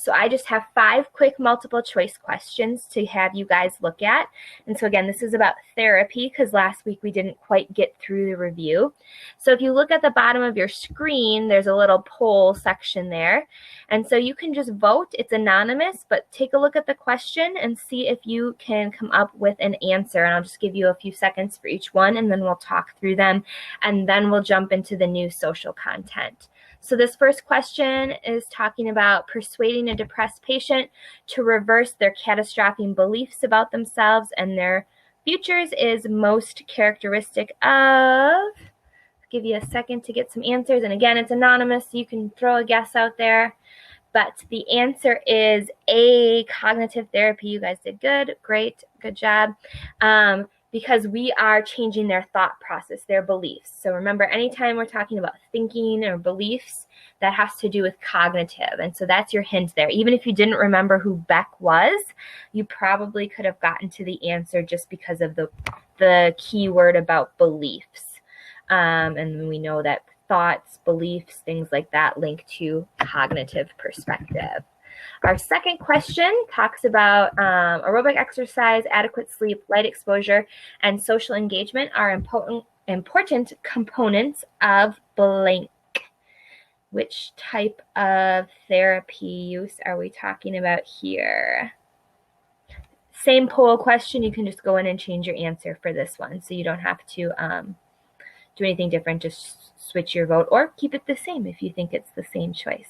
So I just have 5 quick multiple choice questions to have you guys look at. And so again, this is about therapy because last week we didn't quite get through the review. So if you look at the bottom of your screen, there's a little poll section there. And so you can just vote. It's anonymous, but take a look at the question and see if you can come up with an answer. And I'll just give you a few seconds for each one, and then we'll talk through them, and then we'll jump into the new social content. So this first question is talking about persuading a depressed patient to reverse their catastrophic beliefs about themselves and their futures is most characteristic of. I'll give you a second to get some answers. And again, it's anonymous, so you can throw a guess out there. But the answer is A, cognitive therapy. You guys did good. Great. Good job. Because we are changing their thought process, their beliefs. So remember, anytime we're talking about thinking or beliefs, that has to do with cognitive. And so that's your hint there. Even if you didn't remember who Beck was, you probably could have gotten to the answer just because of the key word about beliefs. And we know that thoughts, beliefs, things like that link to cognitive perspective. Our second question talks about aerobic exercise, adequate sleep, light exposure, and social engagement are important components of blank. Which type of therapy use are we talking about here? Same poll question. You can just go in and change your answer for this one, so you don't have to do anything different. Just switch your vote or keep it the same if you think it's the same choice.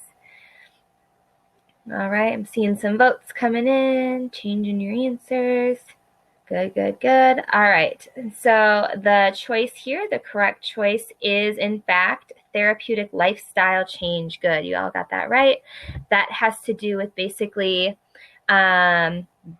All right, I'm seeing some votes coming in, changing your answers. Good, good, good. All right, so the choice here, the correct choice is, in fact, therapeutic lifestyle change. Good, you all got that right. That has to do with basically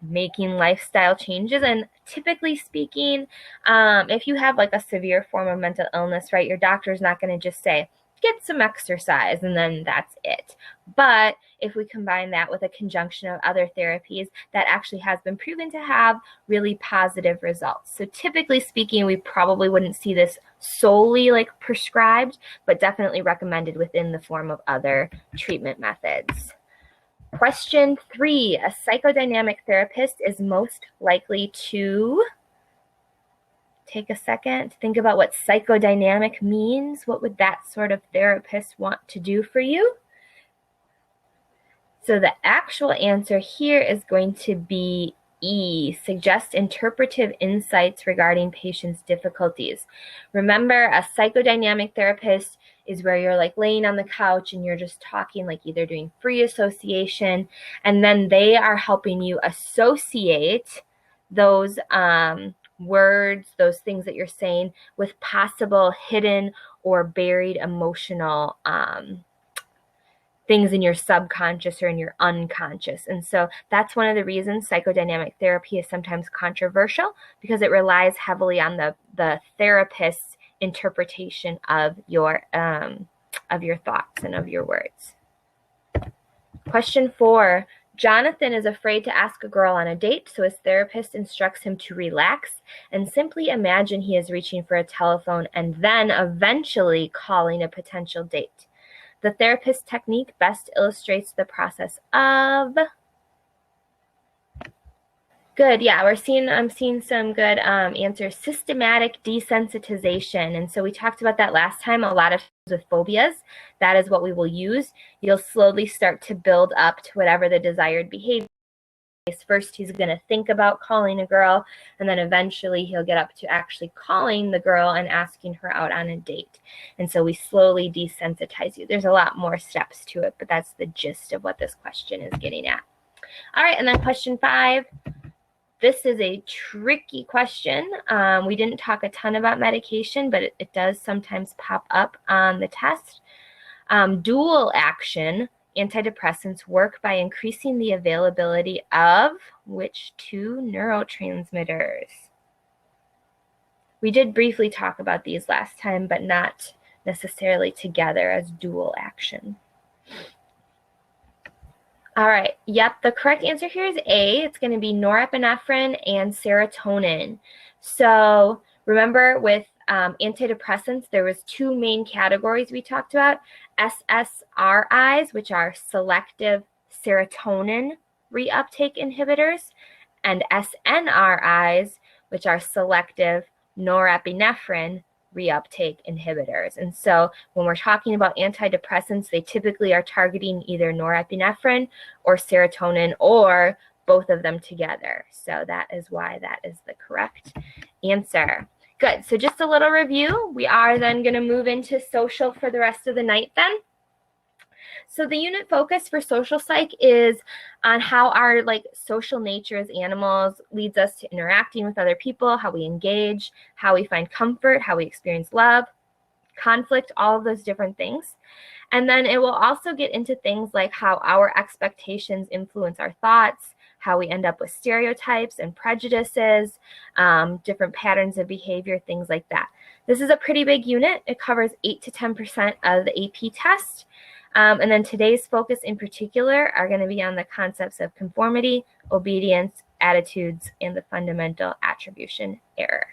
making lifestyle changes. And typically speaking, if you have like a severe form of mental illness, right, your doctor is not going to just say, get some exercise, and then that's it. But if we combine that with a conjunction of other therapies, that actually has been proven to have really positive results. So typically speaking, we probably wouldn't see this solely like prescribed, but definitely recommended within the form of other treatment methods. Question 3, a psychodynamic therapist is most likely to take a second to think about what psychodynamic means. What would that sort of therapist want to do for you? So the actual answer here is going to be E, suggest interpretive insights regarding patients' difficulties. Remember, a psychodynamic therapist is where you're like laying on the couch and you're just talking, like either doing free association, and then they are helping you associate those words, those things that you're saying, with possible hidden or buried emotional things in your subconscious or in your unconscious. And so that's one of the reasons psychodynamic therapy is sometimes controversial, because it relies heavily on the therapist's interpretation of your thoughts and of your words. Question 4. Jonathan is afraid to ask a girl on a date, so his therapist instructs him to relax and simply imagine he is reaching for a telephone and then eventually calling a potential date. The therapist's technique best illustrates the process of. Good, yeah, I'm seeing some good answers. Systematic desensitization, and so we talked about that last time. A lot of with phobias, that is what we will use. You'll slowly start to build up to whatever the desired behavior is. First, he's going to think about calling a girl, and then eventually he'll get up to actually calling the girl and asking her out on a date. And so we slowly desensitize you. There's a lot more steps to it, but that's the gist of what this question is getting at. All right, and then question 5. This is a tricky question. We didn't talk a ton about medication, but it does sometimes pop up on the test. Dual action antidepressants work by increasing the availability of which 2 neurotransmitters? We did briefly talk about these last time, but not necessarily together as dual action. All right, yep, the correct answer here is A. It's going to be norepinephrine and serotonin. So remember with antidepressants, there was 2 main categories we talked about. SSRIs, which are selective serotonin reuptake inhibitors, and SNRIs, which are selective norepinephrine reuptake inhibitors. And so when we're talking about antidepressants, they typically are targeting either norepinephrine or serotonin or both of them together. So that is why that is the correct answer. Good. So just a little review. We are then going to move into social for the rest of the night then. So the unit focus for social psych is on how our social nature as animals leads us to interacting with other people, how we engage, how we find comfort, how we experience love, conflict, all of those different things. And then it will also get into things like how our expectations influence our thoughts, how we end up with stereotypes and prejudices, different patterns of behavior, things like that. This is a pretty big unit. It covers 8 to 10% of the AP test. And then today's focus in particular are going to be on the concepts of conformity, obedience, attitudes, and the fundamental attribution error.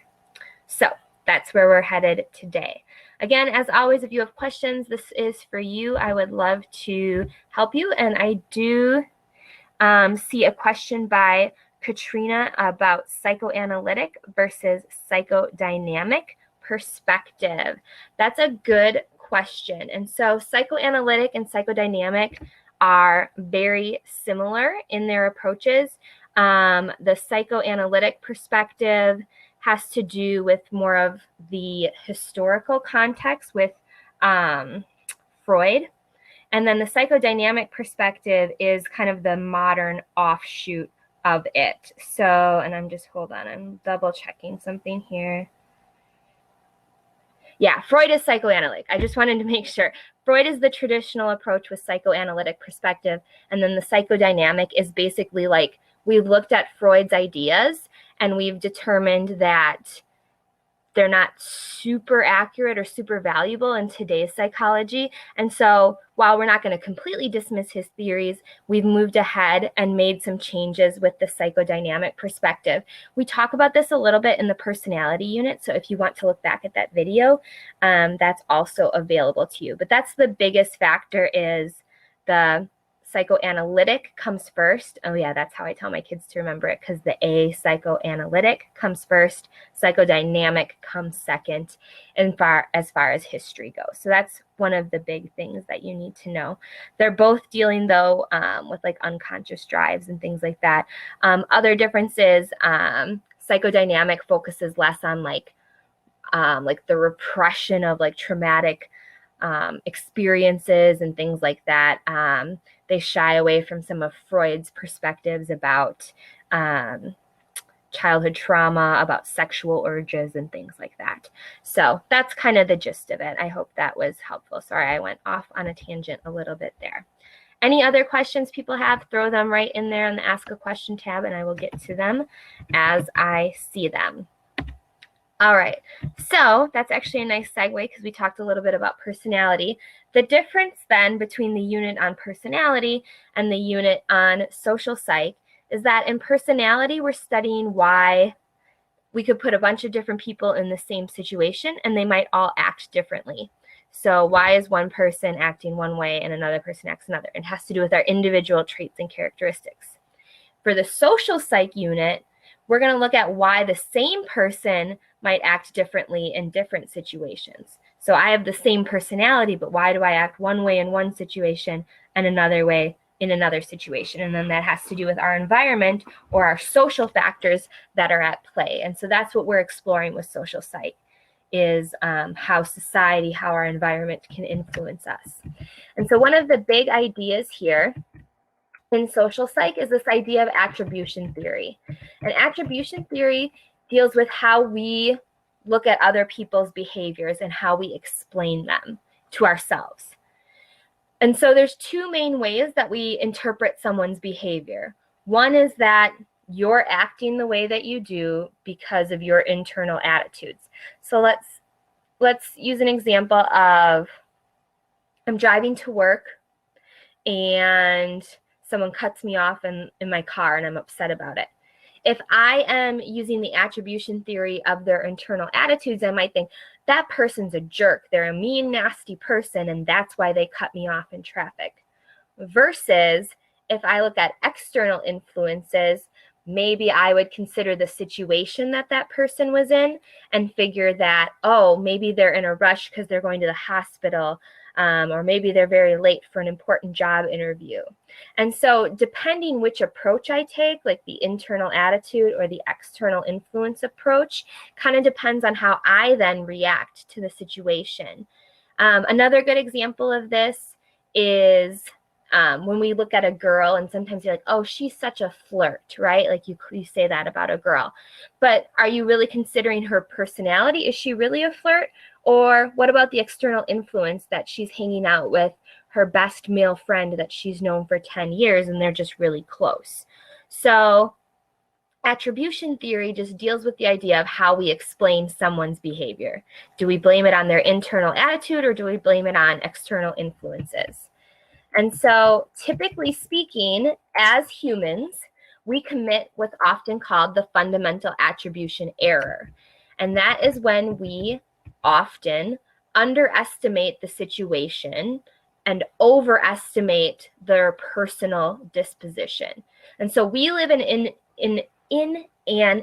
So that's where we're headed today. Again, as always, if you have questions, this is for you. I would love to help you. And I do see a question by Katrina about psychoanalytic versus psychodynamic perspective. That's a good question. And so psychoanalytic and psychodynamic are very similar in their approaches. The psychoanalytic perspective has to do with more of the historical context with Freud. And then the psychodynamic perspective is kind of the modern offshoot of it. So, and I'm double checking something here. Yeah, Freud is psychoanalytic. I just wanted to make sure. Freud is the traditional approach with psychoanalytic perspective. And then the psychodynamic is basically we've looked at Freud's ideas and we've determined that they're not super accurate or super valuable in today's psychology. And so while we're not going to completely dismiss his theories, we've moved ahead and made some changes with the psychodynamic perspective. We talk about this a little bit in the personality unit. So if you want to look back at that video, that's also available to you. But that's the biggest factor, is the psychoanalytic comes first. Oh yeah, that's how I tell my kids to remember it, because the A, psychoanalytic, comes first, psychodynamic comes second, and as far as history goes. So that's one of the big things that you need to know. They're both dealing though with unconscious drives and things like that. Other differences, psychodynamic focuses less on the repression of traumatic experiences and things like that. They shy away from some of Freud's perspectives about childhood trauma, about sexual urges and things like that. So that's kind of the gist of it. I hope that was helpful. Sorry, I went off on a tangent a little bit there. Any other questions people have, throw them right in there on the Ask a Question tab, and I will get to them as I see them. All right, so that's actually a nice segue because we talked a little bit about personality. The difference then between the unit on personality and the unit on social psych is that in personality, we're studying why we could put a bunch of different people in the same situation and they might all act differently. So why is one person acting one way and another person acts another? It has to do with our individual traits and characteristics. For the social psych unit, we're going to look at why the same person might act differently in different situations. So I have the same personality, but why do I act one way in one situation and another way in another situation? And then that has to do with our environment or our social factors that are at play. And so that's what we're exploring with social psych, is how society, how our environment can influence us. And so one of the big ideas here in social psych is this idea of attribution theory. And attribution theory deals with how we look at other people's behaviors and how we explain them to ourselves. And so there's two main ways that we interpret someone's behavior. One is that you're acting the way that you do because of your internal attitudes. So let's use an example of, I'm driving to work and someone cuts me off in my car and I'm upset about it. If I am using the attribution theory of their internal attitudes, I might think that person's a jerk. They're a mean, nasty person, and that's why they cut me off in traffic. Versus if I look at external influences, maybe I would consider the situation that that person was in and figure that, oh, maybe they're in a rush because they're going to the hospital, or maybe they're very late for an important job interview. And so depending which approach I take, like the internal attitude or the external influence approach, kind of depends on how I then react to the situation. Another good example of this is when we look at a girl and sometimes you're like, oh, she's such a flirt, right? Like you say that about a girl. But are you really considering her personality? Is she really a flirt? Or what about the external influence that she's hanging out with her best male friend that she's known for 10 years and they're just really close? So attribution theory just deals with the idea of how we explain someone's behavior. Do we blame it on their internal attitude or do we blame it on external influences? And so typically speaking, as humans, we commit what's often called the fundamental attribution error. And that is when we often underestimate the situation and overestimate their personal disposition. And so we live in an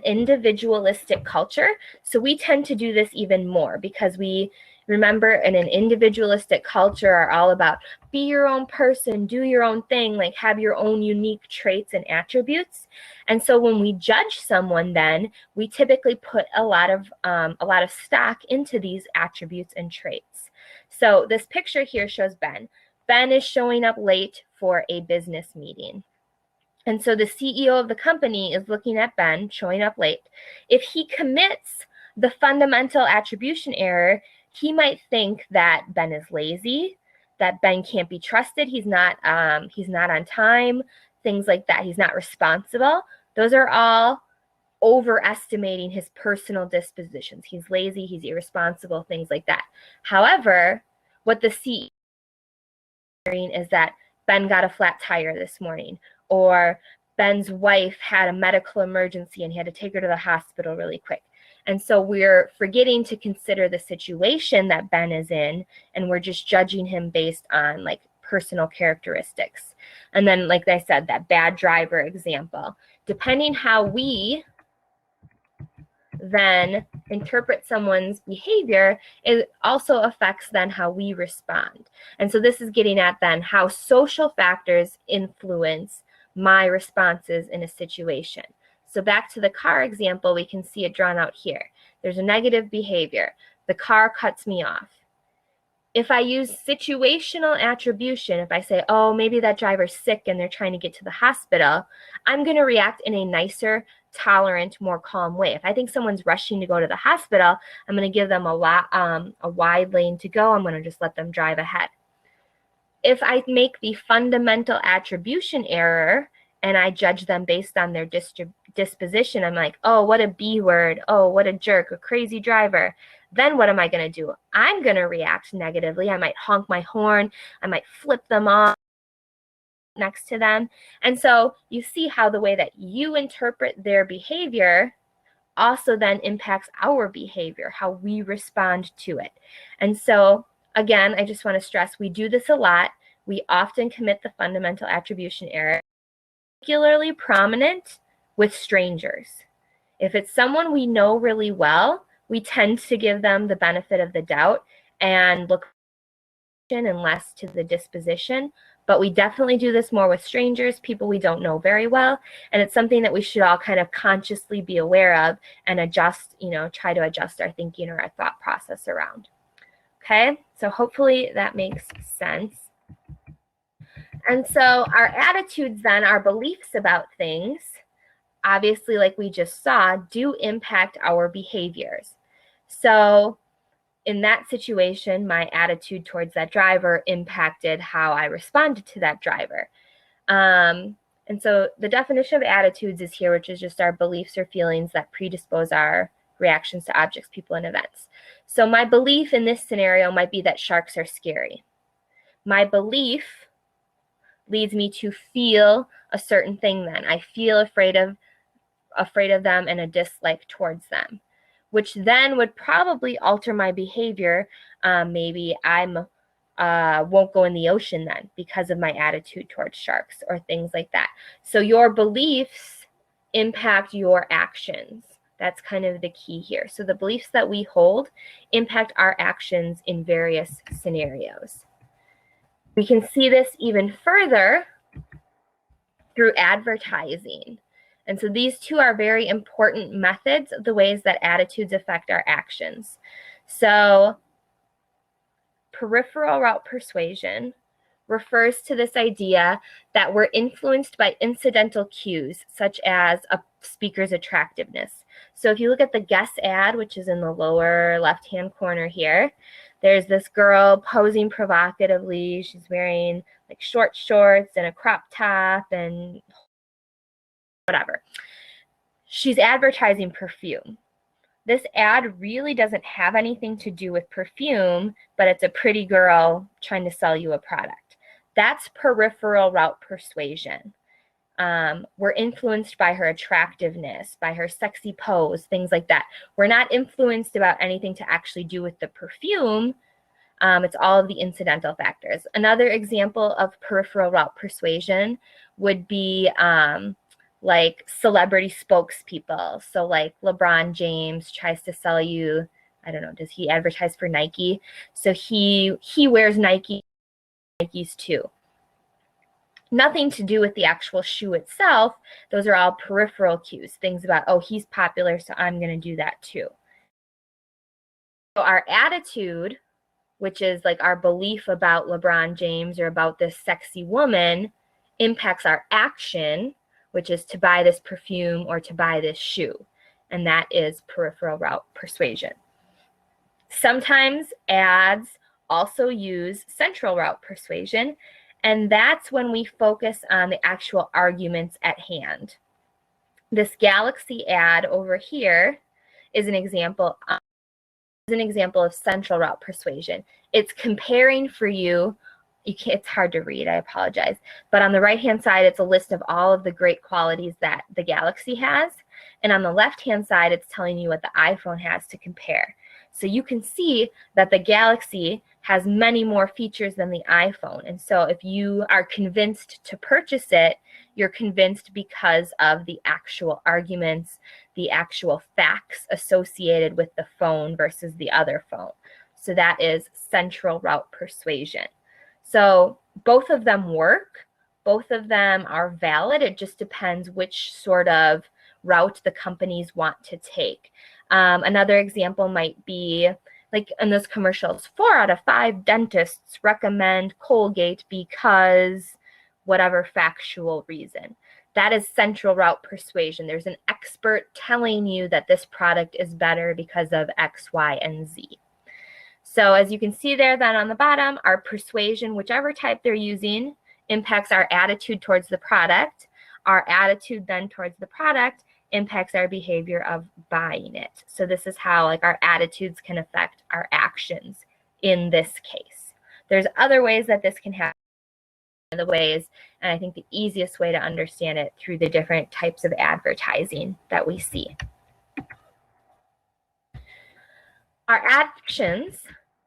individualistic culture, so we tend to do this even more because we remember in an individualistic culture are all about be your own person, do your own thing, like have your own unique traits and attributes. And so when we judge someone, then we typically put a lot of stock into these attributes and traits. So this picture here shows Ben. Ben is showing up late for a business meeting. And so the CEO of the company is looking at Ben showing up late. If he commits the fundamental attribution error, he might think that Ben is lazy, that Ben can't be trusted, he's not on time, things like that. He's not responsible. Those are all overestimating his personal dispositions. He's lazy, he's irresponsible, things like that. However, what the CEO is that Ben got a flat tire this morning, or Ben's wife had a medical emergency and he had to take her to the hospital really quick. And so we're forgetting to consider the situation that Ben is in, and we're just judging him based on like personal characteristics. And then, like I said, that bad driver example, depending how we then interpret someone's behavior, it also affects then how we respond. And so this is getting at then how social factors influence my responses in a situation. So back to the car example, we can see it drawn out here. There's a negative behavior. The car cuts me off. If I use situational attribution, if I say, oh, maybe that driver's sick and they're trying to get to the hospital, I'm going to react in a nicer, tolerant, more calm way. If I think someone's rushing to go to the hospital, I'm going to give them a wide lane to go. I'm going to just let them drive ahead. If I make the fundamental attribution error and I judge them based on their disposition, I'm like, oh, what a B word. Oh, what a jerk, a crazy driver. Then what am I going to do? I'm going to react negatively. I might honk my horn. I might flip them off next to them. And so you see how the way that you interpret their behavior also then impacts our behavior, how we respond to it. And so again, I just want to stress, we do this a lot. We often commit the fundamental attribution error, particularly prominent with strangers. If it's someone we know really well, we tend to give them the benefit of the doubt and look and less to the disposition. But we definitely do this more with strangers, people we don't know very well. And it's something that we should all kind of consciously be aware of and adjust, try to adjust our thinking or our thought process around. Okay, so hopefully that makes sense. And so our attitudes then, our beliefs about things, obviously, like we just saw, do impact our behaviors. So in that situation, my attitude towards that driver impacted how I responded to that driver. And so the definition of attitudes is here, which is just our beliefs or feelings that predispose our reactions to objects, people, and events. So my belief in this scenario might be that sharks are scary. My belief leads me to feel a certain thing then. I feel afraid of them and a dislike towards them, which then would probably alter my behavior. Maybe I'm won't go in the ocean then because of my attitude towards sharks, or things like that. So your beliefs impact your actions. That's kind of the key here. So the beliefs that we hold impact our actions in various scenarios. We can see this even further through advertising. And so these two are very important methods of the ways that attitudes affect our actions. So peripheral route persuasion refers to this idea that we're influenced by incidental cues, such as a speaker's attractiveness. So if you look at the Guess ad, which is in the lower left-hand corner here, there's this girl posing provocatively. She's wearing like short shorts and a crop top and whatever. She's advertising perfume. This ad really doesn't have anything to do with perfume, but it's a pretty girl trying to sell you a product. That's peripheral route persuasion. We're influenced by her attractiveness, by her sexy pose, things like that. We're not influenced about anything to actually do with the perfume. It's all of the incidental factors. Another example of peripheral route persuasion would be like celebrity spokespeople. So like LeBron James tries to sell you, I don't know, does he advertise for Nike? So he wears Nikes too. Nothing to do with the actual shoe itself. Those are all peripheral cues, things about, oh, he's popular, so I'm going to do that too. So our attitude, which is like our belief about LeBron James or about this sexy woman, impacts our action, which is to buy this perfume or to buy this shoe. And that is peripheral route persuasion. Sometimes ads also use central route persuasion, and that's when we focus on the actual arguments at hand. This Galaxy ad over here is an example of central route persuasion. It's comparing for you. It's hard to read, I apologize. But on the right-hand side, it's a list of all of the great qualities that the Galaxy has. And on the left-hand side, it's telling you what the iPhone has to compare. So you can see that the Galaxy has many more features than the iPhone. And so if you are convinced to purchase it, you're convinced because of the actual arguments, the actual facts associated with the phone versus the other phone. So that is central route persuasion. So both of them work. Both of them are valid. It just depends which sort of route the companies want to take. Another example might be, like in those commercials, 4 out of 5 dentists recommend Colgate because whatever factual reason. That is central route persuasion. There's an expert telling you that this product is better because of X, Y, and Z. So as you can see there then on the bottom, our persuasion, whichever type they're using, impacts our attitude towards the product. Our attitude then towards the product impacts our behavior of buying it. So this is how like our attitudes can affect our actions in this case. There's other ways that this can happen, the ways, and I think the easiest way to understand it through the different types of advertising that we see. Our actions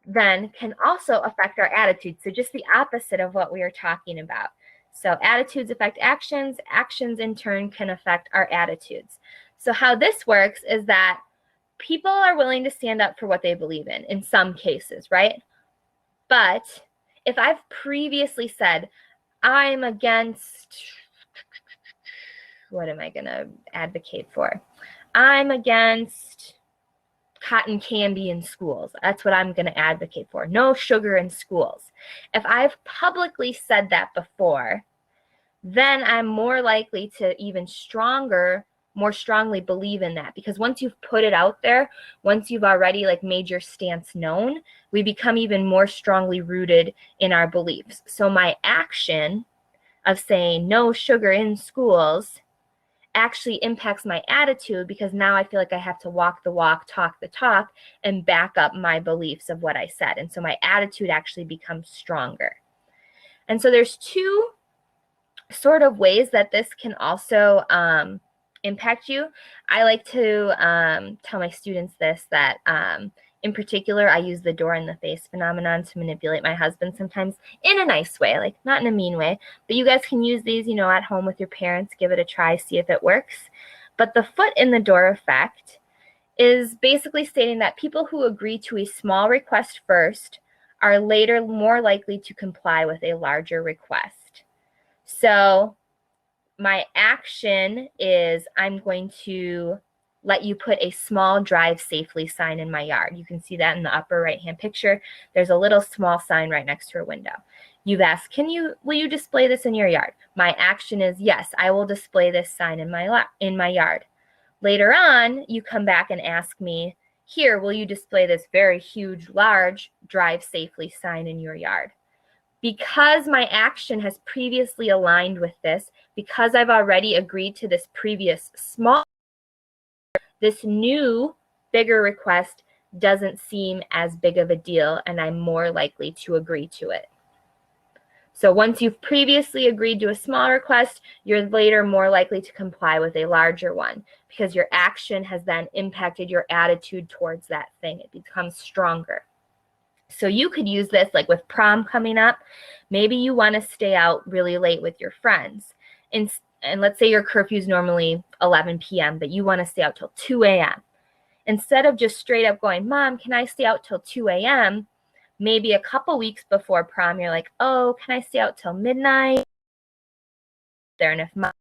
then can also affect our attitudes. So just the opposite of what we are talking about. So attitudes affect actions. Actions in turn can affect our attitudes. So how this works is that people are willing to stand up for what they believe in some cases, right? But if I've previously said, I'm against, what am I going to advocate for? I'm against cotton candy in schools. That's what I'm going to advocate for. No sugar in schools. If I've publicly said that before, then I'm more likely to even more strongly believe in that, because once you've put it out there, once you've already like made your stance known, we become even more strongly rooted in our beliefs. So my action of saying no sugar in schools actually impacts my attitude, because now I feel like I have to walk the walk, talk the talk, and back up my beliefs of what I said. And so my attitude actually becomes stronger. And so there's two sort of ways that this can also impact you. I like to tell my students this, that In particular, I use the door in the face phenomenon to manipulate my husband sometimes in a nice way, like not in a mean way. But you guys can use these, at home with your parents. Give it a try, see if it works. But the foot in the door effect is basically stating that people who agree to a small request first are later more likely to comply with a larger request. So my action is I'm going to let you put a small drive safely sign in my yard. You can see that in the upper right-hand picture. There's a little small sign right next to her window. You've asked, will you display this in your yard? My action is, yes, I will display this sign in my yard. Later on, you come back and ask me, here, will you display this very huge, large drive safely sign in your yard? Because my action has previously aligned with this, because I've already agreed to this previous small, this new bigger request doesn't seem as big of a deal, and I'm more likely to agree to it. So once you've previously agreed to a small request, you're later more likely to comply with a larger one because your action has then impacted your attitude towards that thing. It becomes stronger. So you could use this like with prom coming up. Maybe you want to stay out really late with your friends. And let's say your curfew is normally 11 p.m., but you want to stay out till 2 a.m. Instead of just straight up going, Mom, can I stay out till 2 a.m.? Maybe a couple weeks before prom, you're like, oh, can I stay out till midnight? And if Mom,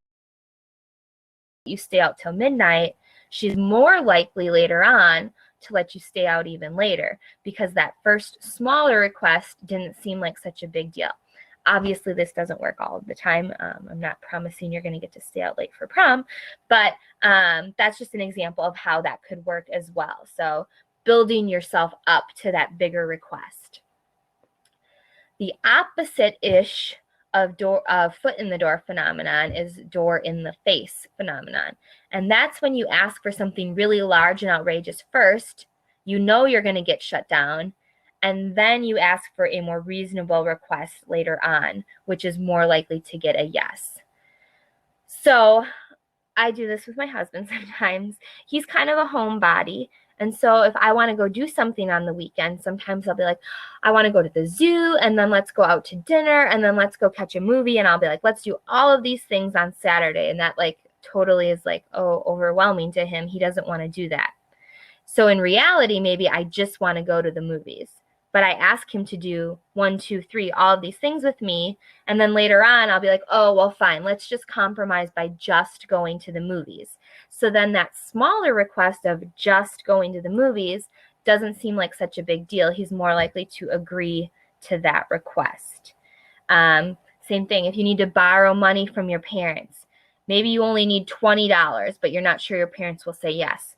you stay out till midnight, she's more likely later on to let you stay out even later because that first smaller request didn't seem like such a big deal. Obviously, this doesn't work all of the time. I'm not promising you're going to get to stay out late for prom, but that's just an example of how that could work as well. So building yourself up to that bigger request. The opposite-ish of foot in the door phenomenon is door in the face phenomenon. And that's when you ask for something really large and outrageous first, you know you're going to get shut down, and then you ask for a more reasonable request later on, which is more likely to get a yes. So I do this with my husband sometimes. He's kind of a homebody. And so if I want to go do something on the weekend, sometimes I'll be like, I want to go to the zoo, and then let's go out to dinner, and then let's go catch a movie. And I'll be like, let's do all of these things on Saturday. And that like totally is like, oh, overwhelming to him. He doesn't want to do that. So in reality, maybe I just want to go to the movies. But I ask him to do 1, 2, 3, all of these things with me. And then later on, I'll be like, oh, well, fine. Let's just compromise by just going to the movies. So then that smaller request of just going to the movies doesn't seem like such a big deal. He's more likely to agree to that request. Same thing. If you need to borrow money from your parents, maybe you only need $20, but you're not sure your parents will say yes.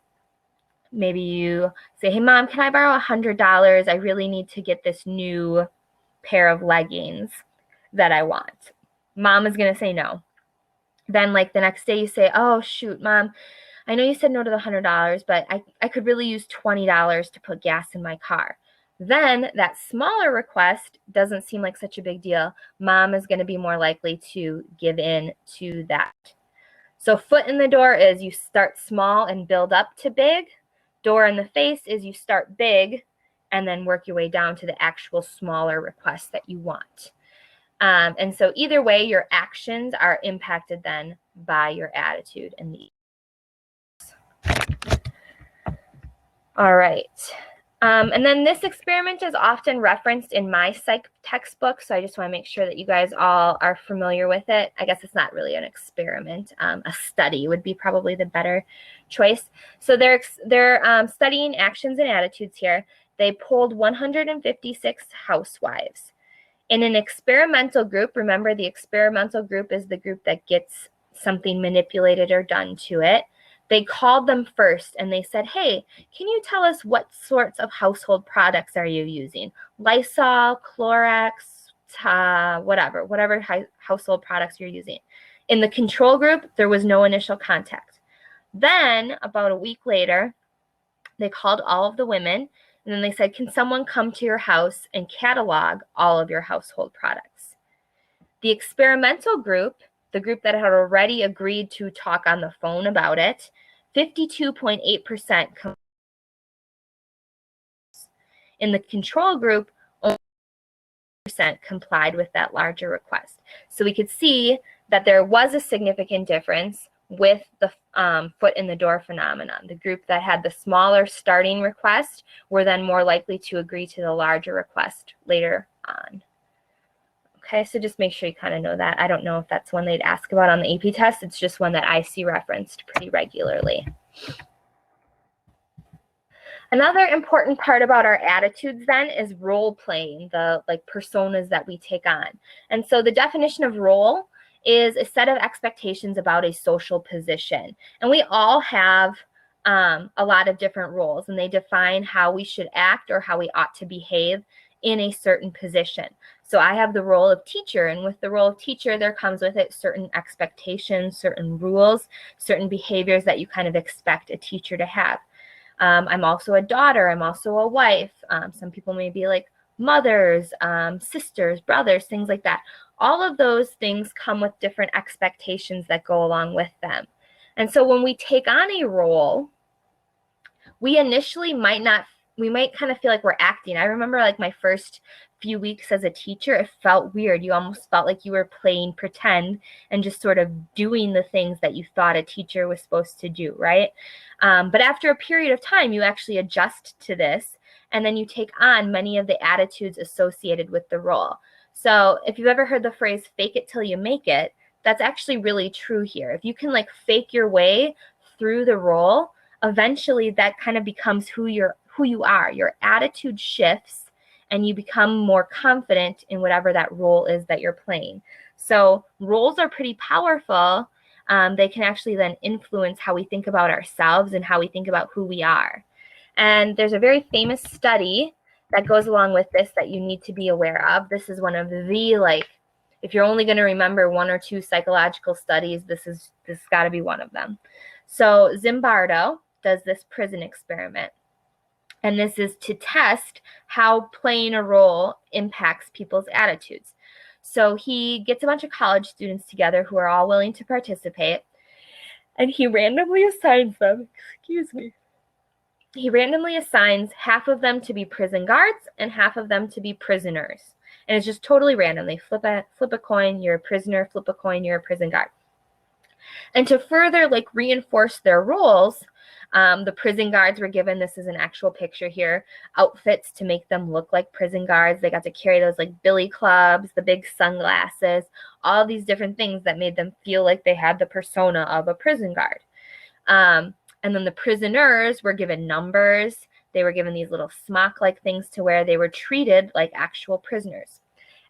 Maybe you say, hey, Mom, can I borrow $100? I really need to get this new pair of leggings that I want. Mom is going to say no. Then like the next day you say, oh, shoot, Mom, I know you said no to the $100, but I could really use $20 to put gas in my car. Then that smaller request doesn't seem like such a big deal. Mom is going to be more likely to give in to that. So foot in the door is you start small and build up to big. Door in the face is you start big and then work your way down to the actual smaller request that you want. And so either way, your actions are impacted then by your attitude and the. All right. And then this experiment is often referenced in my psych textbook, so I just want to make sure that you guys all are familiar with it. I guess it's not really an experiment. A study would be probably the better choice. So they're studying actions and attitudes here. They polled 156 housewives. In an experimental group, remember the experimental group is the group that gets something manipulated or done to it. They called them first and they said, hey, can you tell us what sorts of household products are you using? Lysol, Clorox, whatever household products you're using. In the control group, there was no initial contact. Then, about a week later, they called all of the women and then they said, can someone come to your house and catalog all of your household products? The experimental group, the group that had already agreed to talk on the phone about it, 52.8%. In the control group, only 1% complied with that larger request. So we could see that there was a significant difference with the foot in the door phenomenon. The group that had the smaller starting request were then more likely to agree to the larger request later on. Okay, so just make sure you kind of know that. I don't know if that's one they'd ask about on the AP test. It's just one that I see referenced pretty regularly. Another important part about our attitudes then is role playing, the personas that we take on. And so the definition of role is a set of expectations about a social position. And we all have a lot of different roles, and they define how we should act or how we ought to behave in a certain position. So I have the role of teacher, and with the role of teacher, there comes with it certain expectations, certain rules, certain behaviors that you kind of expect a teacher to have. I'm also a daughter. I'm also a wife. Some people may be like mothers, sisters, brothers, things like that. All of those things come with different expectations that go along with them. And so when we take on a role, we initially might kind of feel like we're acting. I remember like my first few weeks as a teacher, it felt weird. You almost felt like you were playing pretend and just sort of doing the things that you thought a teacher was supposed to do, right? But after a period of time, you actually adjust to this, and then you take on many of the attitudes associated with the role. So if you've ever heard the phrase, fake it till you make it, that's actually really true here. If you can like fake your way through the role, eventually that kind of becomes who you are. Your attitude shifts and you become more confident in whatever that role is that you're playing. So roles are pretty powerful. They can actually then influence how we think about ourselves and how we think about who we are. And there's a very famous study that goes along with this that you need to be aware of. This is one of the, if you're only going to remember one or two psychological studies, this got to be one of them. So Zimbardo does this prison experiment. And this is to test how playing a role impacts people's attitudes. So he gets a bunch of college students together who are all willing to participate, and he randomly assigns them, he randomly assigns half of them to be prison guards and half of them to be prisoners. And it's just totally random. They flip a coin, you're a prisoner, flip a coin, you're a prison guard. And to further reinforce their roles, the prison guards were given, this is an actual picture here, outfits to make them look like prison guards. They got to carry those billy clubs, the big sunglasses, all these different things that made them feel like they had the persona of a prison guard. And then the prisoners were given numbers. They were given these little smock-like things to wear. They were treated like actual prisoners.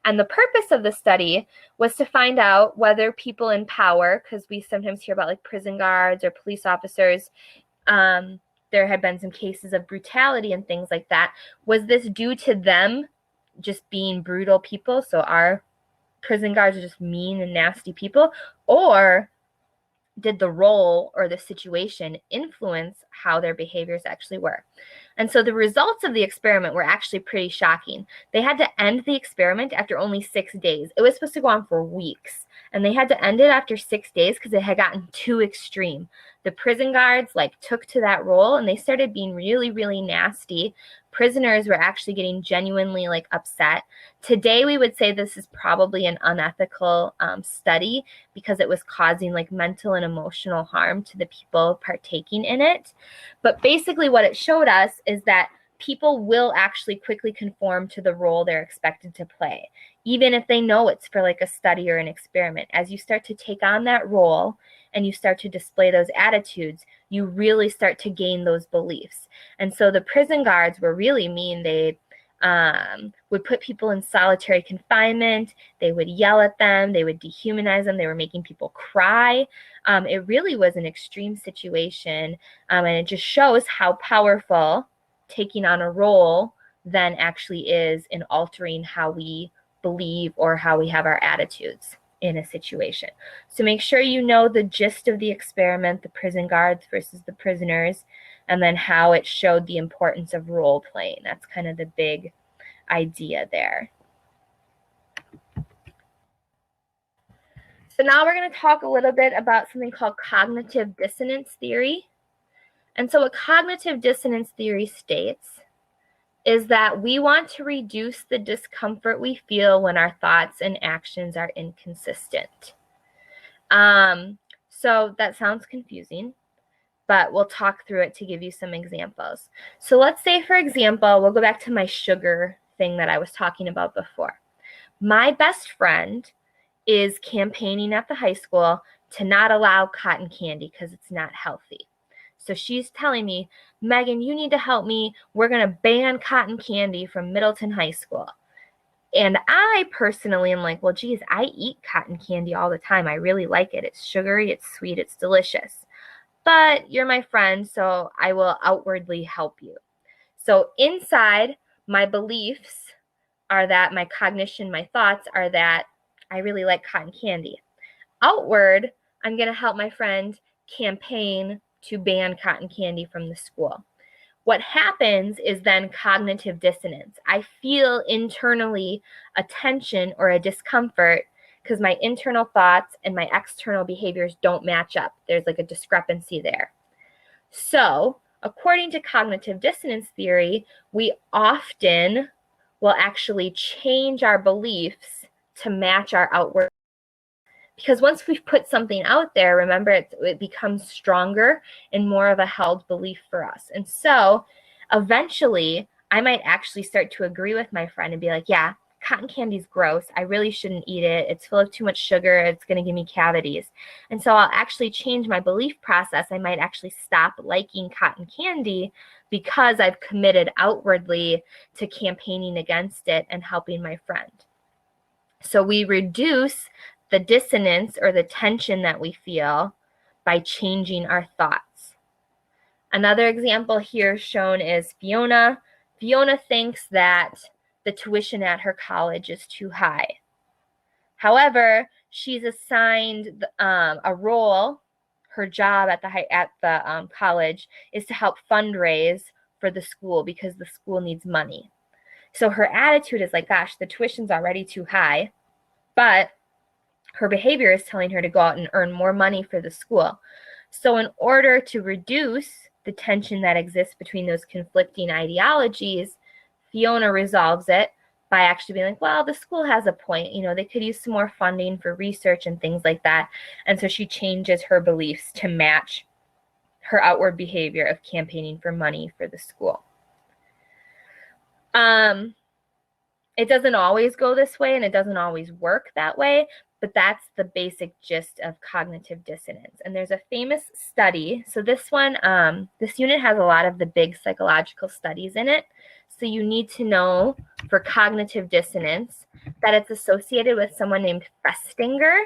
And the purpose of the study was to find out whether people in power, because we sometimes hear about prison guards or police officers, there had been some cases of brutality and things like that. Was this due to them just being brutal people? So our prison guards are just mean and nasty people? Or did the role or the situation influence how their behaviors actually were? And so the results of the experiment were actually pretty shocking. They had to end the experiment after only 6 days. It was supposed to go on for weeks, and they had to end it after 6 days because it had gotten too extreme. The prison guards took to that role, and they started being really, really nasty. Prisoners were actually getting genuinely upset. Today, we would say this is probably an unethical study because it was causing mental and emotional harm to the people partaking in it. But basically what it showed us is that people will actually quickly conform to the role they're expected to play, even if they know it's for a study or an experiment. As you start to take on that role and you start to display those attitudes, you really start to gain those beliefs. And so the prison guards were really mean. They would put people in solitary confinement. They would yell at them. They would dehumanize them. They were making people cry. It really was an extreme situation. And it just shows how powerful taking on a role then actually is in altering how we believe or how we have our attitudes in a situation. So make sure you know the gist of the experiment, the prison guards versus the prisoners, and then how it showed the importance of role playing. That's kind of the big idea there. So now we're going to talk a little bit about something called cognitive dissonance theory. And so what cognitive dissonance theory states is that we want to reduce the discomfort we feel when our thoughts and actions are inconsistent. So that sounds confusing, but we'll talk through it to give you some examples. So let's say, for example, we'll go back to my sugar thing that I was talking about before. My best friend is campaigning at the high school to not allow cotton candy because it's not healthy. So she's telling me, Megan, you need to help me. We're going to ban cotton candy from Middleton High School. And I personally am like, well, geez, I eat cotton candy all the time. I really like it. It's sugary, it's sweet, it's delicious. But you're my friend, so I will outwardly help you. So inside, my beliefs are that my cognition, my thoughts are that I really like cotton candy. Outward, I'm going to help my friend campaign to ban cotton candy from the school. What happens is then cognitive dissonance. I feel internally a tension or a discomfort because my internal thoughts and my external behaviors don't match up. There's like a discrepancy there. So, according to cognitive dissonance theory, we often will actually change our beliefs to match our outward. Because once we've put something out there, remember, it becomes stronger and more of a held belief for us. And so eventually, I might actually start to agree with my friend and be like, yeah, cotton candy's gross. I really shouldn't eat it. It's full of too much sugar. It's going to give me cavities. And so I'll actually change my belief process. I might actually stop liking cotton candy because I've committed outwardly to campaigning against it and helping my friend. So we reduce the dissonance or the tension that we feel by changing our thoughts. Another example here shown is Fiona. Fiona thinks that the tuition at her college is too high. However, she's assigned a role. Her job at the college is to help fundraise for the school because the school needs money. So her attitude is like, gosh, the tuition's already too high, but her behavior is telling her to go out and earn more money for the school. So in order to reduce the tension that exists between those conflicting ideologies, Fiona resolves it by actually being like, well, the school has a point. You know, they could use some more funding for research and things like that. And so she changes her beliefs to match her outward behavior of campaigning for money for the school. It doesn't always go this way and it doesn't always work that way, but that's the basic gist of cognitive dissonance. And there's a famous study. So this one, this unit has a lot of the big psychological studies in it. So you need to know for cognitive dissonance that it's associated with someone named Festinger.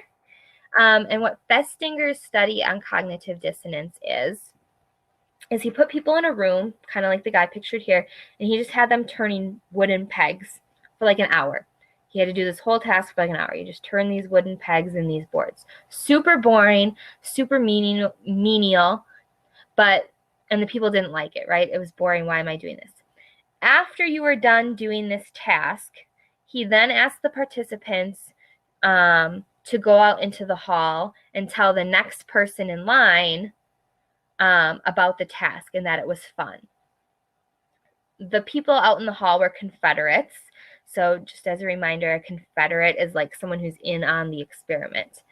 And what Festinger's study on cognitive dissonance is he put people in a room, kind of like the guy pictured here, and he just had them turning wooden pegs for like an hour. He had to do this whole task for like an hour. You just turn these wooden pegs in these boards. Super boring, super menial, and the people didn't like it, right? It was boring. Why am I doing this? After you were done doing this task, he then asked the participants to go out into the hall and tell the next person in line about the task and that it was fun. The people out in the hall were Confederates. So just as a reminder, a Confederate is like someone who's in on the experiment.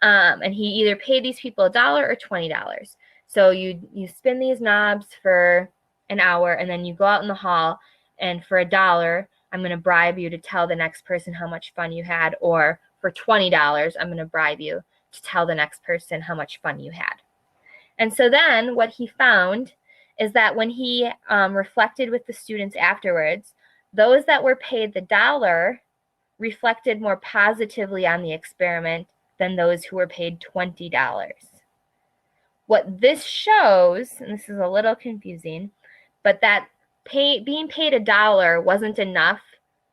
And he either paid these people $1 or $20. So you spin these knobs for an hour and then you go out in the hall and for $1, I'm going to bribe you to tell the next person how much fun you had, or for $20, I'm going to bribe you to tell the next person how much fun you had. And so then what he found is that when he reflected with the students afterwards, those that were paid the $1 reflected more positively on the experiment than those who were paid $20. What this shows, and this is a little confusing, but that being paid $1 wasn't enough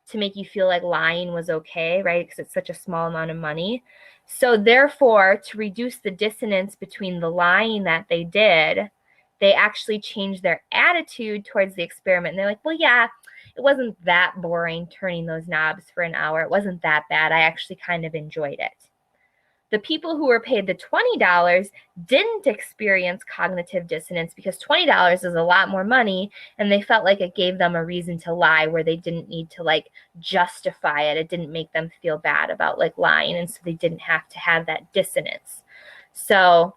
to make you feel like lying was okay, right? Because it's such a small amount of money. So therefore, to reduce the dissonance between the lying that they did, they actually changed their attitude towards the experiment. And they're like, well, yeah, it wasn't that boring turning those knobs for an hour. It wasn't that bad. I actually kind of enjoyed it. The people who were paid the $20 didn't experience cognitive dissonance because $20 is a lot more money, and they felt like it gave them a reason to lie where they didn't need to like justify it. It didn't make them feel bad about like lying, and so they didn't have to have that dissonance. So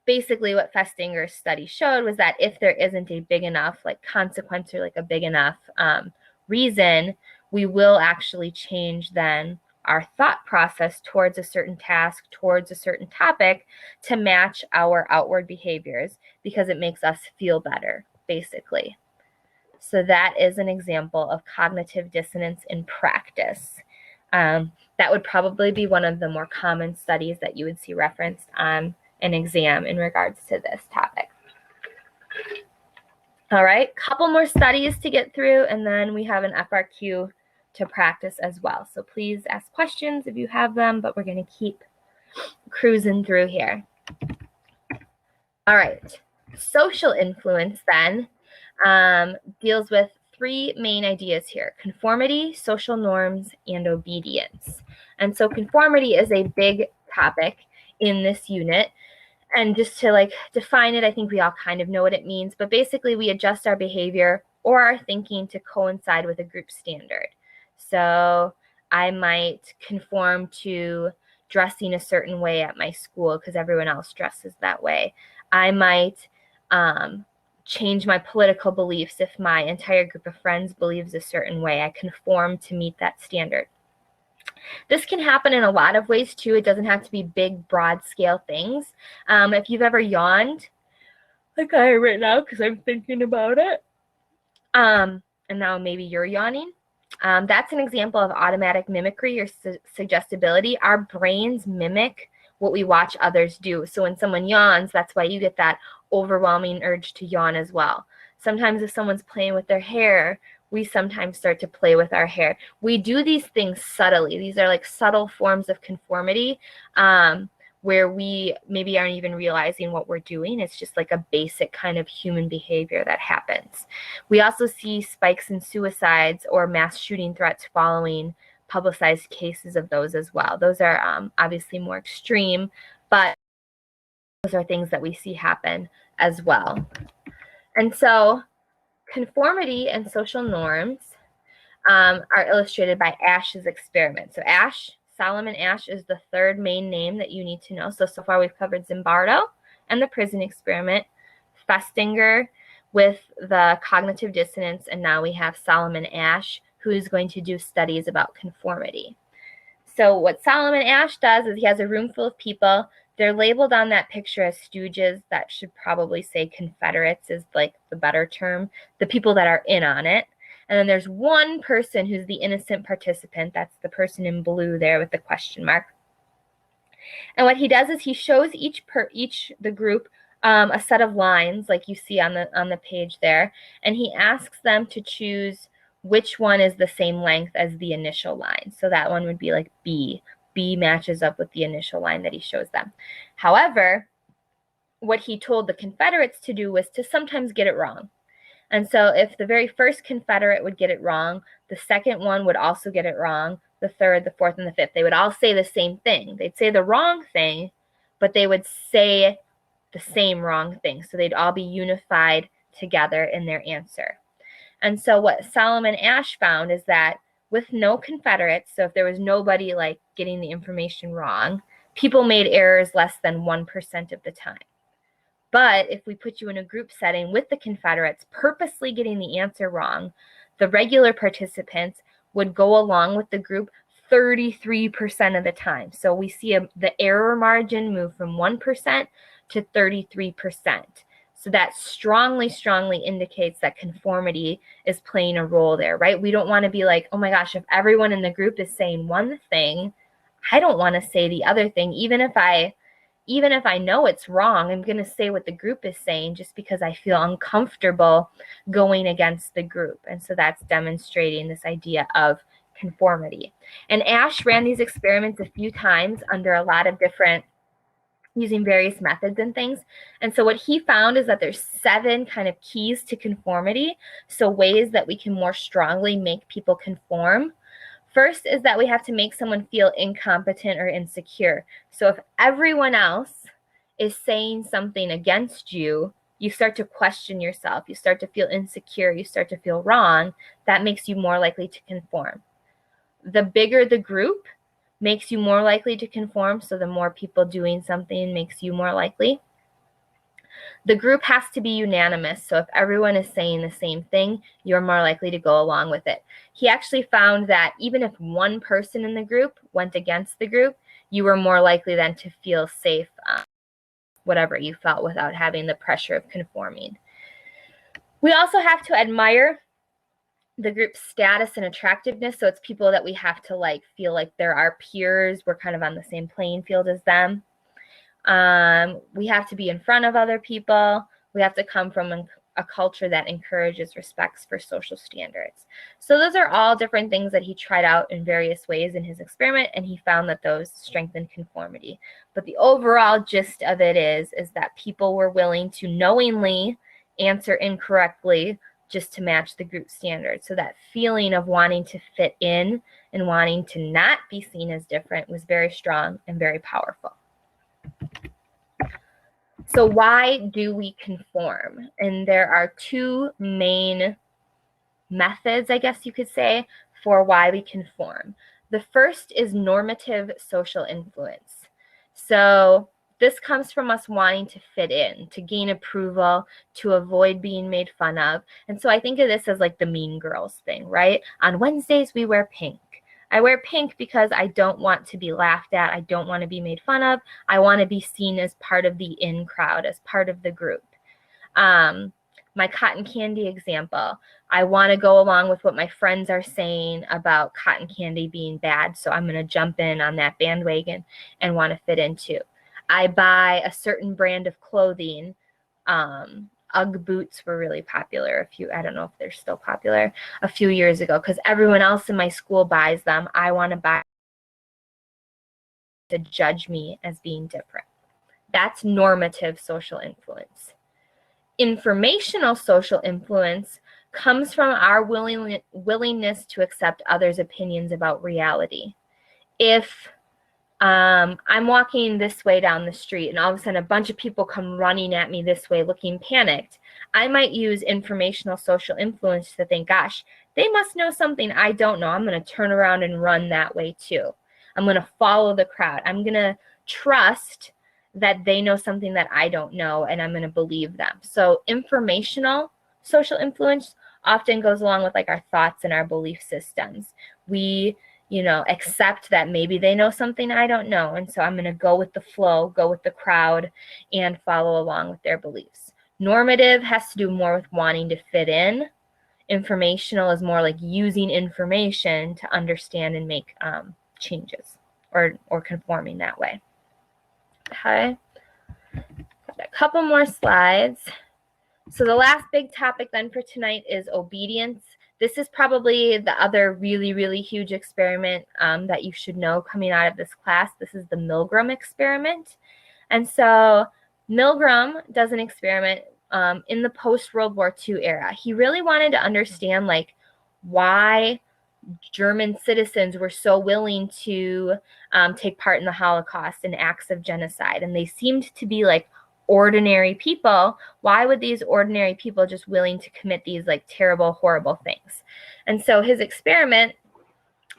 basically what Festinger's study showed was that if there isn't a big enough like consequence or like a big enough reason, we will actually change then our thought process towards a certain task, towards a certain topic to match our outward behaviors because it makes us feel better, basically. So that is an example of cognitive dissonance in practice. That would probably be one of the more common studies that you would see referenced on an exam in regards to this topic. All right, couple more studies to get through, and then we have an FRQ to practice as well. So please ask questions if you have them, but we're going to keep cruising through here. All right, social influence then deals with three main ideas here: conformity, social norms, and obedience. And so conformity is a big topic in this unit. And just to like define it, I think we all kind of know what it means, but basically we adjust our behavior or our thinking to coincide with a group standard. So I might conform to dressing a certain way at my school because everyone else dresses that way. I might change my political beliefs if my entire group of friends believes a certain way. I conform to meet that standard. This can happen in a lot of ways too. It doesn't have to be big, broad scale things. If you've ever yawned, like I am right now because I'm thinking about it, and now maybe you're yawning, that's an example of automatic mimicry or suggestibility. Our brains mimic what we watch others do. So when someone yawns, that's why you get that overwhelming urge to yawn as well. Sometimes if someone's playing with their hair, we sometimes start to play with our hair. We do these things subtly. These are like subtle forms of conformity where we maybe aren't even realizing what we're doing. It's just like a basic kind of human behavior that happens. We also see spikes in suicides or mass shooting threats following publicized cases of those as well. Those are obviously more extreme, but those are things that we see happen as well. And so conformity and social norms are illustrated by Asch's experiment. So Asch, Solomon Asch, is the third main name that you need to know. So far we've covered Zimbardo and the prison experiment, Festinger with the cognitive dissonance, and now we have Solomon Asch, who is going to do studies about conformity. So what Solomon Asch does is he has a room full of people. They're labeled on that picture as stooges. That should probably say Confederates is like the better term, the people that are in on it. And then there's one person who's the innocent participant. That's the person in blue there with the question mark. And what he does is he shows the group a set of lines like you see on the page there, and he asks them to choose which one is the same length as the initial line. So that one would be like B. B matches up with the initial line that he shows them. However, what he told the Confederates to do was to sometimes get it wrong. And so if the very first Confederate would get it wrong, the second one would also get it wrong, the third, the fourth, and the fifth. They would all say the same thing. They'd say the wrong thing, but they would say the same wrong thing. So they'd all be unified together in their answer. And so what Solomon Asch found is that with no Confederates, so if there was nobody like getting the information wrong, people made errors less than 1% of the time. But if we put you in a group setting with the Confederates purposely getting the answer wrong, the regular participants would go along with the group 33% of the time. So we see the error margin move from 1% to 33%. So that strongly, strongly indicates that conformity is playing a role there, right? We don't want to be like, oh my gosh, if everyone in the group is saying one thing, I don't want to say the other thing. Even if I know it's wrong, I'm going to say what the group is saying just because I feel uncomfortable going against the group. And so that's demonstrating this idea of conformity. And Asch ran these experiments a few times under a lot of different, using various methods and things. And so what he found is that there's 7 kind of keys to conformity. So ways that we can more strongly make people conform. First is that we have to make someone feel incompetent or insecure. So if everyone else is saying something against you, you start to question yourself. You start to feel insecure. You start to feel wrong. That makes you more likely to conform. The bigger the group makes you more likely to conform. So the more people doing something makes you more likely. The group has to be unanimous. So if everyone is saying the same thing, you're more likely to go along with it. He actually found that even if one person in the group went against the group, you were more likely then to feel safe, whatever you felt, without having the pressure of conforming. We also have to admire the group's status and attractiveness. So it's people that we have to like feel like they're our peers. We're kind of on the same playing field as them. We have to be in front of other people. We have to come from a culture that encourages respects for social standards. So those are all different things that he tried out in various ways in his experiment, and he found that those strengthened conformity. But the overall gist of it is that people were willing to knowingly answer incorrectly just to match the group standards. So that feeling of wanting to fit in and wanting to not be seen as different was very strong and very powerful. So why do we conform? And there are two main methods, I guess you could say, for why we conform. The first is normative social influence. So this comes from us wanting to fit in, to gain approval, to avoid being made fun of. And so I think of this as like the Mean Girls thing, right? On Wednesdays, we wear pink. I wear pink because I don't want to be laughed at. I don't want to be made fun of. I want to be seen as part of the in crowd, as part of the group. My cotton candy example, I want to go along with what my friends are saying about cotton candy being bad, so I'm going to jump in on that bandwagon and want to fit in too. I buy a certain brand of clothing. Ugg boots were really popular I don't know if they're still popular, a few years ago, because everyone else in my school buys them. I want to buy to judge me as being different. That's normative social influence. Informational social influence comes from our willingness to accept others' opinions about reality. If I'm walking this way down the street and all of a sudden a bunch of people come running at me this way looking panicked, I might use informational social influence to think, gosh, they must know something I don't know. I'm going to turn around and run that way too. I'm going to follow the crowd. I'm going to trust that they know something that I don't know, and I'm going to believe them. So informational social influence often goes along with like our thoughts and our belief systems. We accept that maybe they know something I don't know. And so I'm going to go with the flow, go with the crowd, and follow along with their beliefs. Normative has to do more with wanting to fit in. Informational is more like using information to understand and make changes or conforming that way. Okay. Got a couple more slides. So the last big topic then for tonight is obedience. This is probably the other really, really huge experiment that you should know coming out of this class. This is the Milgram experiment. And so Milgram does an experiment in the post-World War II era. He really wanted to understand like why German citizens were so willing to take part in the Holocaust and acts of genocide. And they seemed to be like ordinary people. Why would these ordinary people just willing to commit these like terrible, horrible things? And so his experiment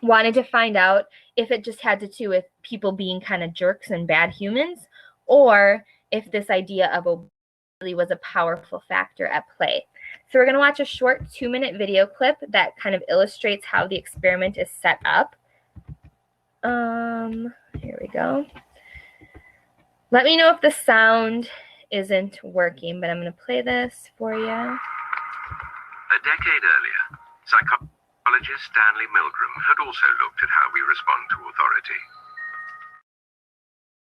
wanted to find out if it just had to do with people being kind of jerks and bad humans, or if this idea of obedience really was a powerful factor at play. So we're going to watch a short 2-minute video clip that kind of illustrates how the experiment is set up. Here we go. Let me know if the sound isn't working, but I'm going to play this for you. A decade earlier, psychologist Stanley Milgram had also looked at how we respond to authority.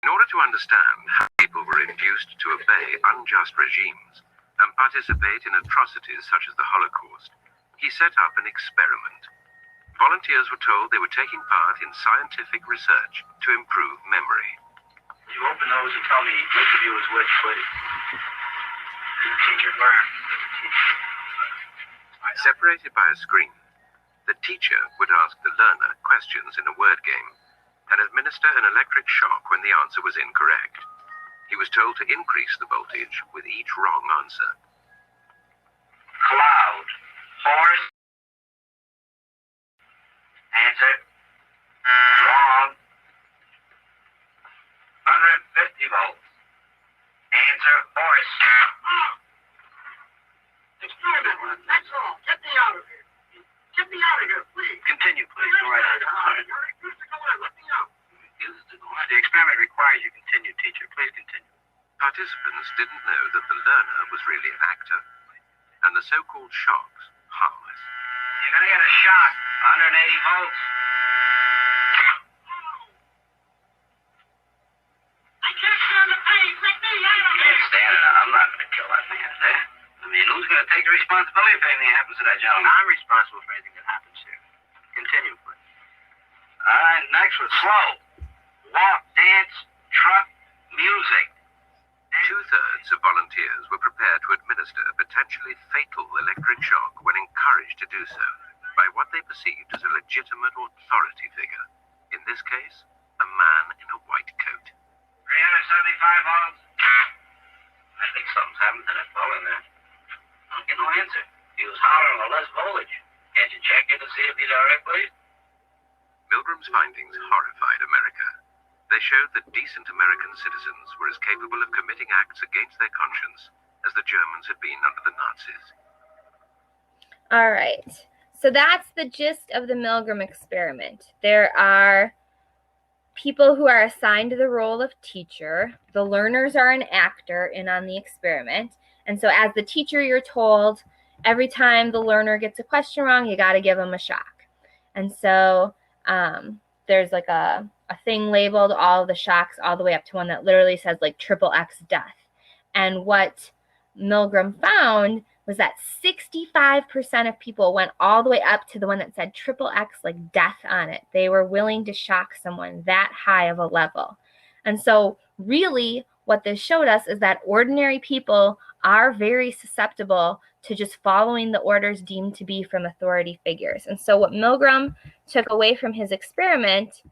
In order to understand how people were induced to obey unjust regimes and participate in atrocities such as the Holocaust, he set up an experiment. Volunteers were told they were taking part in scientific research to improve memory. You open those and tell me which of you is which, please. Teacher, where? Separated by a screen, The teacher would ask the learner questions in a word game and administer an electric shock when the answer was incorrect. He was told to increase the voltage with each wrong answer. Cloud. Horse. Answer. Wrong. 150 volts. Answer. Horse. Experiment. That's all. Get me out of here. Get me out of here, please. Continue, please. Go right ahead. Let me out. The experiment requires you continue, teacher. Please continue. Participants didn't know that the learner was really an actor, and the so-called shocks harmless. You're going to get a shock. 180 volts. I can't stand the pain. Let me out of here. Stand it. I'm not going to kill that man. I mean, who's going to take the responsibility if anything happens to that gentleman? I'm responsible for anything that happens here. Continue, please. All right, next one. Slow. Walk, dance, truck, music. Two-thirds of volunteers were prepared to administer a potentially fatal electric shock when encouraged to do so by what they perceived as a legitimate authority figure. In this case, a man in a white coat. 375 volts. I think something's happened to that fellow in there. I don't get no answer. He was hollering a less voltage. Can't you check in to see if he's all right, please? Milgram's findings horrified America. They showed that decent American citizens were as capable of committing acts against their conscience as the Germans had been under the Nazis. All right. So that's the gist of the Milgram experiment. There are people who are assigned the role of teacher. The learners are an actor in on the experiment. And so as the teacher, you're told every time the learner gets a question wrong, you got to give them a shock. And so there's like a thing labeled all of the shocks all the way up to one that literally says like XXX death. And what Milgram found was that 65% of people went all the way up to the one that said XXX, like death on it. They were willing to shock someone that high of a level. And so really what this showed us is that ordinary people are very susceptible to just following the orders deemed to be from authority figures. And so what Milgram took away from his experiment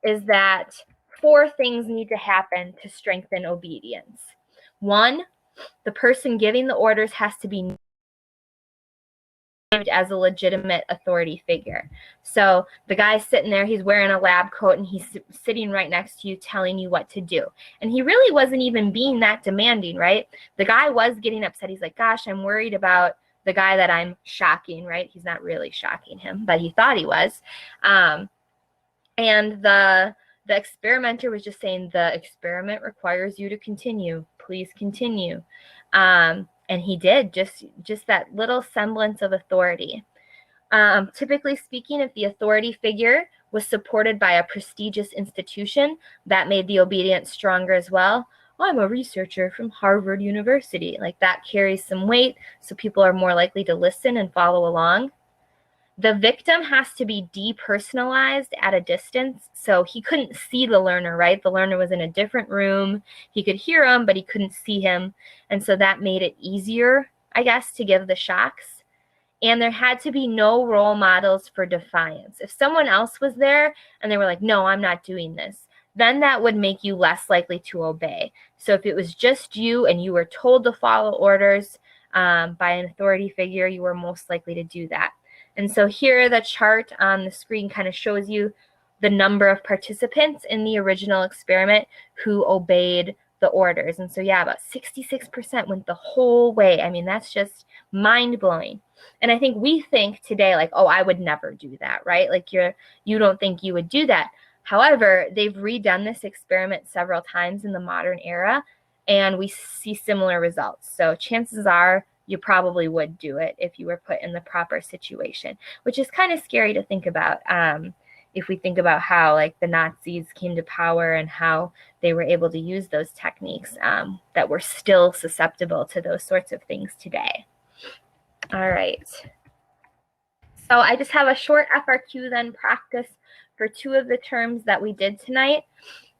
is that 4 things need to happen to strengthen obedience. 1, the person giving the orders has to be as a legitimate authority figure. So the guy's sitting there, he's wearing a lab coat, and he's sitting right next to you telling you what to do. And he really wasn't even being that demanding, right? The guy was getting upset. He's like, gosh, I'm worried about the guy that I'm shocking, right? He's not really shocking him, but he thought he was. And the experimenter was just saying, the experiment requires you to continue. Please continue. And he did, just that little semblance of authority. Typically speaking, if the authority figure was supported by a prestigious institution, that made the obedience stronger as well. Oh, I'm a researcher from Harvard University. Like that carries some weight, so people are more likely to listen and follow along. The victim has to be depersonalized at a distance, so he couldn't see the learner, right? The learner was in a different room. He could hear him, but he couldn't see him. And so that made it easier, I guess, to give the shocks. And there had to be no role models for defiance. If someone else was there and they were like, no, I'm not doing this, then that would make you less likely to obey. So if it was just you and you were told to follow orders by an authority figure, you were most likely to do that. And so here the chart on the screen kind of shows you the number of participants in the original experiment who obeyed the orders. And so yeah, about 66% went the whole way. I mean, that's just mind-blowing. And I think we think today like, oh, I would never do that, right? Like you don't think you would do that. However, they've redone this experiment several times in the modern era, and we see similar results. So chances are you probably would do it if you were put in the proper situation, which is kind of scary to think about. If we think about how like the Nazis came to power and how they were able to use those techniques, that we're still susceptible to those sorts of things today. All right. So I just have a short FRQ then practice for 2 of the terms that we did tonight.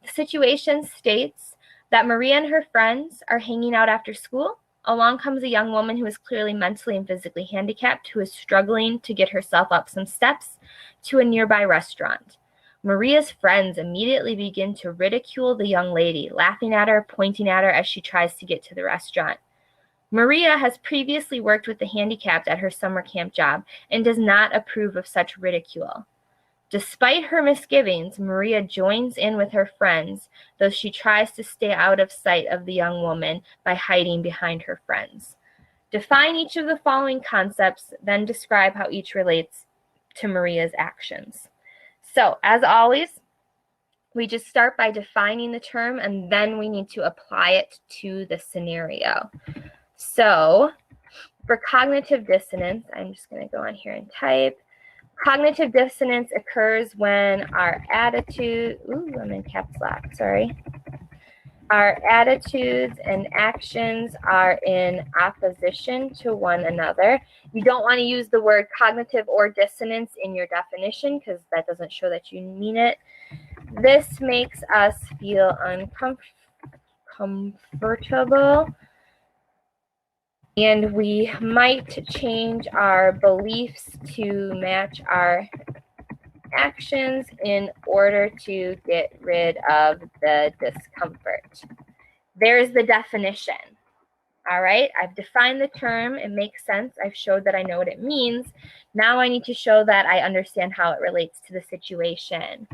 The situation states that Maria and her friends are hanging out after school. along comes a young woman who is clearly mentally and physically handicapped, who is struggling to get herself up some steps to a nearby restaurant. Maria's friends immediately begin to ridicule the young lady, laughing at her, pointing at her as she tries to get to the restaurant. Maria has previously worked with the handicapped at her summer camp job and does not approve of such ridicule. Despite her misgivings, Maria joins in with her friends, though she tries to stay out of sight of the young woman by hiding behind her friends. Define each of the following concepts, then describe how each relates to Maria's actions. So, as always, we just start by defining the term, and then we need to apply it to the scenario. So, for cognitive dissonance, I'm just going to go on here and type. Cognitive dissonance occurs when our attitude, I'm in caps lock, sorry. Our attitudes and actions are in opposition to one another. You don't want to use the word cognitive or dissonance in your definition because that doesn't show that you mean it. This makes us feel uncomfortable, and we might change our beliefs to match our actions in order to get rid of the discomfort. There's the definition. All right, I've defined the term. It makes sense. I've showed that I know what it means. Now I need to show that I understand how it relates to the situation.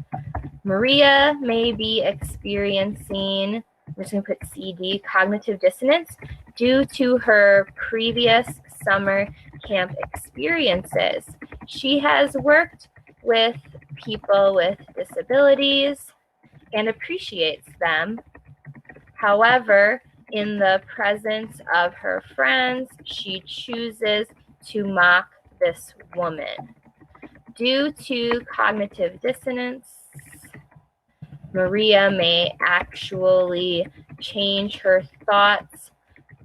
Maria may be experiencing, I'm just going to put CD, cognitive dissonance due to her previous summer camp experiences. She has worked with people with disabilities and appreciates them. However, in the presence of her friends, she chooses to mock this woman. Due to cognitive dissonance, Maria may actually change her thoughts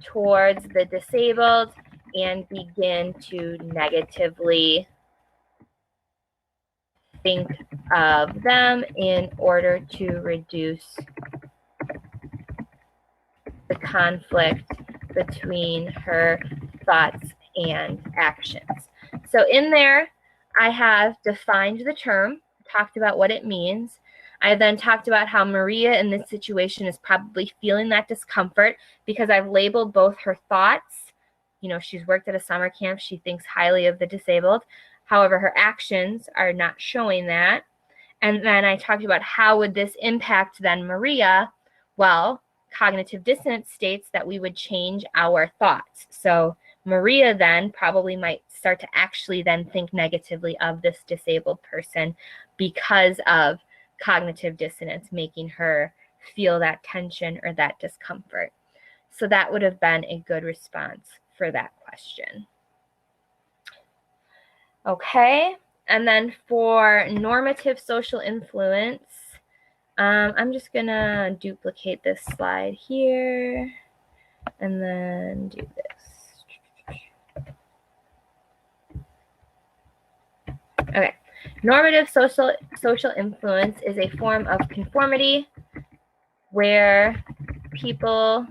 towards the disabled and begin to negatively think of them in order to reduce the conflict between her thoughts and actions. So in there, I have defined the term, talked about what it means. I then talked about how Maria in this situation is probably feeling that discomfort because I've labeled both her thoughts. You know, she's worked at a summer camp. She thinks highly of the disabled. However, her actions are not showing that. And then I talked about how would this impact then Maria? Well, cognitive dissonance states that we would change our thoughts. So Maria then probably might start to actually then think negatively of this disabled person because of cognitive dissonance, making her feel that tension or that discomfort. So that would have been a good response for that question. Okay, and then for normative social influence, I'm just gonna duplicate this slide here and then do this. Okay, normative social influence is a form of conformity where people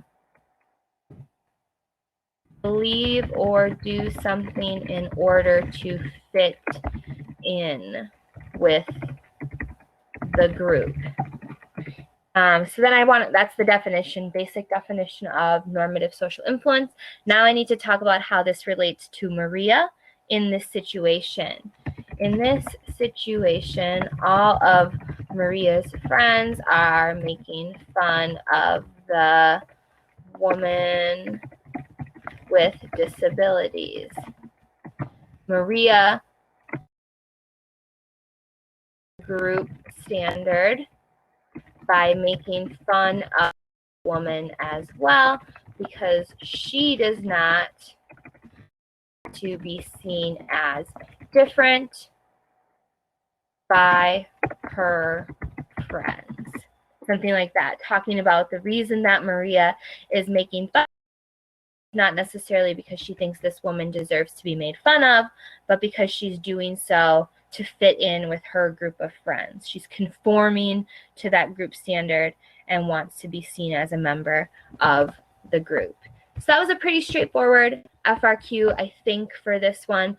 believe or do something in order to fit in with the group. So then that's the definition, basic definition of normative social influence. Now I need to talk about how this relates to Maria in this situation. In this situation, all of Maria's friends are making fun of the woman with disabilities. Maria group standard by making fun of the woman as well because she does not want to be seen as different by her friends. Something like that, talking about the reason that Maria is making fun, not necessarily because she thinks this woman deserves to be made fun of, but because she's doing so to fit in with her group of friends. She's conforming to that group standard and wants to be seen as a member of the group. So that was a pretty straightforward FRQ, I think, for this one.